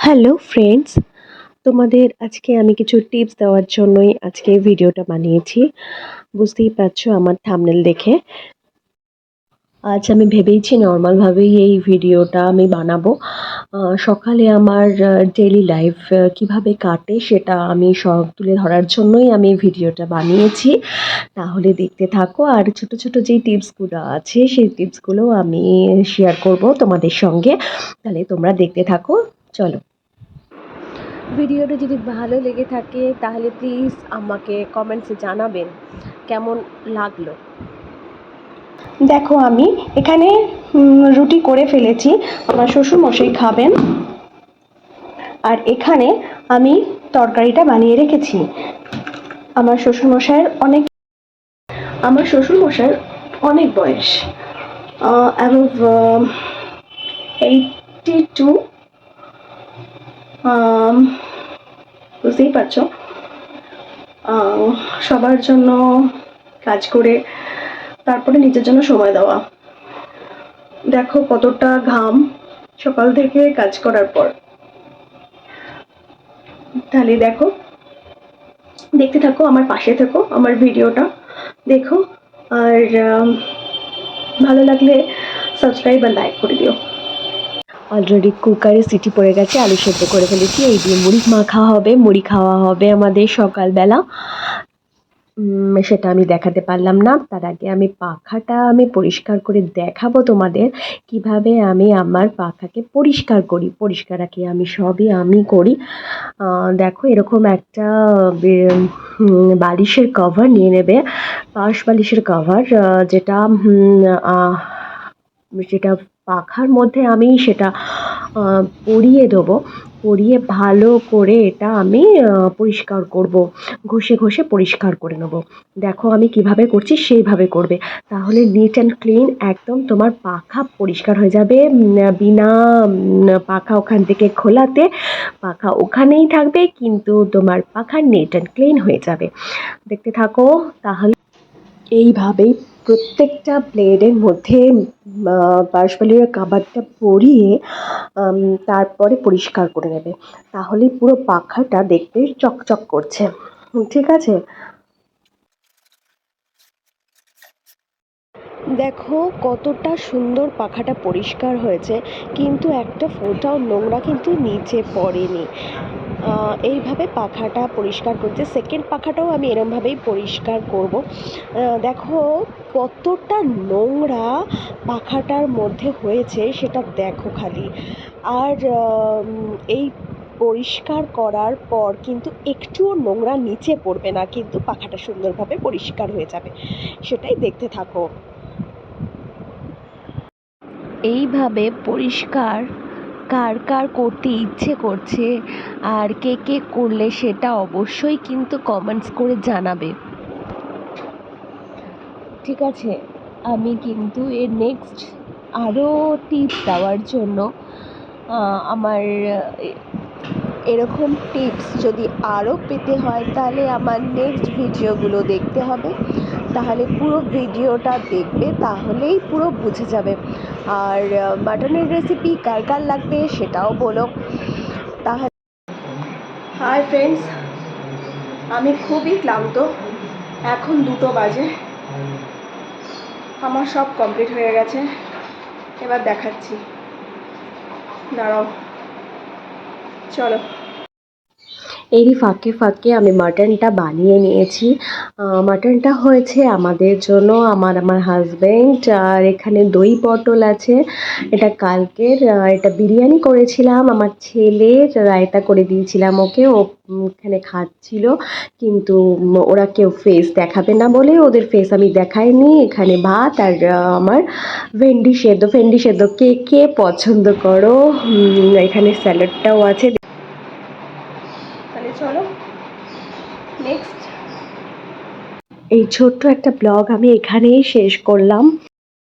Hello friends, তোমাদের আজকে আমি কিছু টিপস দেওয়ার জন্যই আজকে এই ভিডিওটা বানিয়েছি। বুঝতেই পারছো আমার থাম্বনেল দেখে। আজ আমি ভেবেইছি নর্মালভাবেই এই ভিডিওটা আমি বানাবো। সকালে আমার ডেইলি লাইফ কিভাবে কাটে সেটা আমি সব তুলে ধরার জন্যই আমি এই ভিডিওটা বানিয়েছি। তাহলে দেখতে থাকো, আর ছোট ছোট যেই টিপসগুলো আছে সেই টিপসগুলো আমি শেয়ার করব তোমাদের সঙ্গে। তাহলে তোমরা দেখতে থাকো, চলো। ভিডিওটা যদি ভালো লেগে থাকে তাহলে প্লিজ আমাকে কমেন্টসে জানাবেন কেমন লাগলো। দেখো আমি এখানে রুটি করে ফেলেছি, আমার শ্বশুরমশাই খাবেন। আর এখানে আমি তরকারিটা বানিয়ে রেখেছি। আমার শ্বশুরমশাইয়ের অনেক বয়স, অ্যাবাভ 82। বুঝতেই পারছো, সবার জন্য কাজ করে তারপরে নিজের জন্য সময় দেওয়া। দেখো কতটা ঘাম সকাল থেকে কাজ করার পর। তাহলে দেখো, দেখতে থাকো, আমার পাশে থেকো, আমার ভিডিওটা দেখো। আর ভালো লাগলে সাবস্ক্রাইব আর লাইক করে দিও। অলরেডি কুকারে সিটি পড়ে গেছে, আলু সেদ্ধ করে ফেলেছি। এই দিয়ে মুড়ি খাওয়া হবে আমাদের সকালবেলা। সেটা আমি দেখাতে পারলাম না, তার আগে আমি পাখাটা পরিষ্কার করে দেখাবো তোমাদের কিভাবে আমি আমার পাখাকে পরিষ্কার করি। পরিষ্কার রাখি আমি, সবই আমি করি। দেখো এরকম একটা বালিশের কভার নিয়ে নেবে, পাশ বালিশের কভার, যেটা যেটা পাখার মধ্যে আমি সেটা পরিয়ে দেবো। পরিয়ে ভালো করে এটা আমি পরিষ্কার করব, ঘষে ঘষে পরিষ্কার করে নেব। দেখো আমি কিভাবে করছি সেইভাবে করবে, তাহলে নিট অ্যান্ড ক্লিন একদম তোমার পাখা পরিষ্কার হয়ে যাবে। বিনা পাখা ওখান থেকে খোলাতে পাখা ওখানেই থাকবে, কিন্তু তোমার পাখা নিট অ্যান্ড ক্লিন হয়ে যাবে। দেখতে থাকো তাহলে। এইভাবেই প্রত্যেকটা ব্লেডের মধ্যে পারসপালির কাভারটা পরিয়ে তারপরে পরিষ্কার করে নেবে, তাহলে পুরো পাখাটা দেখবে চকচক করছে। ঠিক আছে, দেখো কতটা সুন্দর পাখাটা পরিষ্কার হয়েছে, কিন্তু একটা ফোঁটাও নোংরা কিন্তু নিচে পড়েনি। এইভাবে পাখাটা পরিষ্কার করছে। সেকেন্ড পাখাটাও আমি এরমভাবেই পরিষ্কার করব। দেখো কতটা নোংরা পাখাটার মধ্যে হয়েছে সেটা দেখো খালি। আর এই পরিষ্কার করার পর কিন্তু একটুও নোংরা নিচে পড়বে না, কিন্তু পাখাটা সুন্দরভাবে পরিষ্কার হয়ে যাবে। সেটাই দেখতে থাকো। এইভাবে পরিষ্কার কার কার করতে ইচ্ছে করছে আর কে কে করলে সেটা অবশ্যই কিন্তু কমেন্টস করে জানাবে। ঠিক আছে, আমি কিন্তু এর নেক্সট আরও টিপস দেওয়ার জন্য আমার এরকম টিপস যদি আরও পেতে হয় তাহলে আমার নেক্সট ভিডিওগুলো দেখতে হবে। তাহলে পুরো ভিডিওটা দেখবে, তাহলেই পুরো বুঝে যাবে। আর মাটনের রেসিপি কার কার লাগবে সেটাও বলো। তাহলে হাই ফ্রেন্ডস, আমি খুবই ক্লান্ত। এখন 2টো বাজে, আমার সব কমপ্লিট হয়ে গেছে। এবার দেখাচ্ছি, দাঁড়াও, চলো। এরই ফাঁকে ফাঁকে আমি মাটনটা বানিয়ে নিয়েছি। মাটনটা হয়েছে আমাদের জন্য, আমার হাজব্যান্ড। আর এখানে দই পটল আছে, এটা কালকের। এটা বিরিয়ানি করেছিলাম, আমার ছেলের রায়তা করে দিয়েছিলাম ওকে, ও এখানে খাচ্ছিল, কিন্তু ওরা কেউ ফেস দেখাবে না বলে ওদের ফেস আমি দেখাইনি। এখানে ভাত আর আমার ভেন্ডি সেদ্ধ কে কে পছন্দ করো। এখানে স্যালাডটাও আছে। তাহলে চলো নেক্সট। এই ছোট্ট একটা ব্লগ আমি এখানেই শেষ করলাম।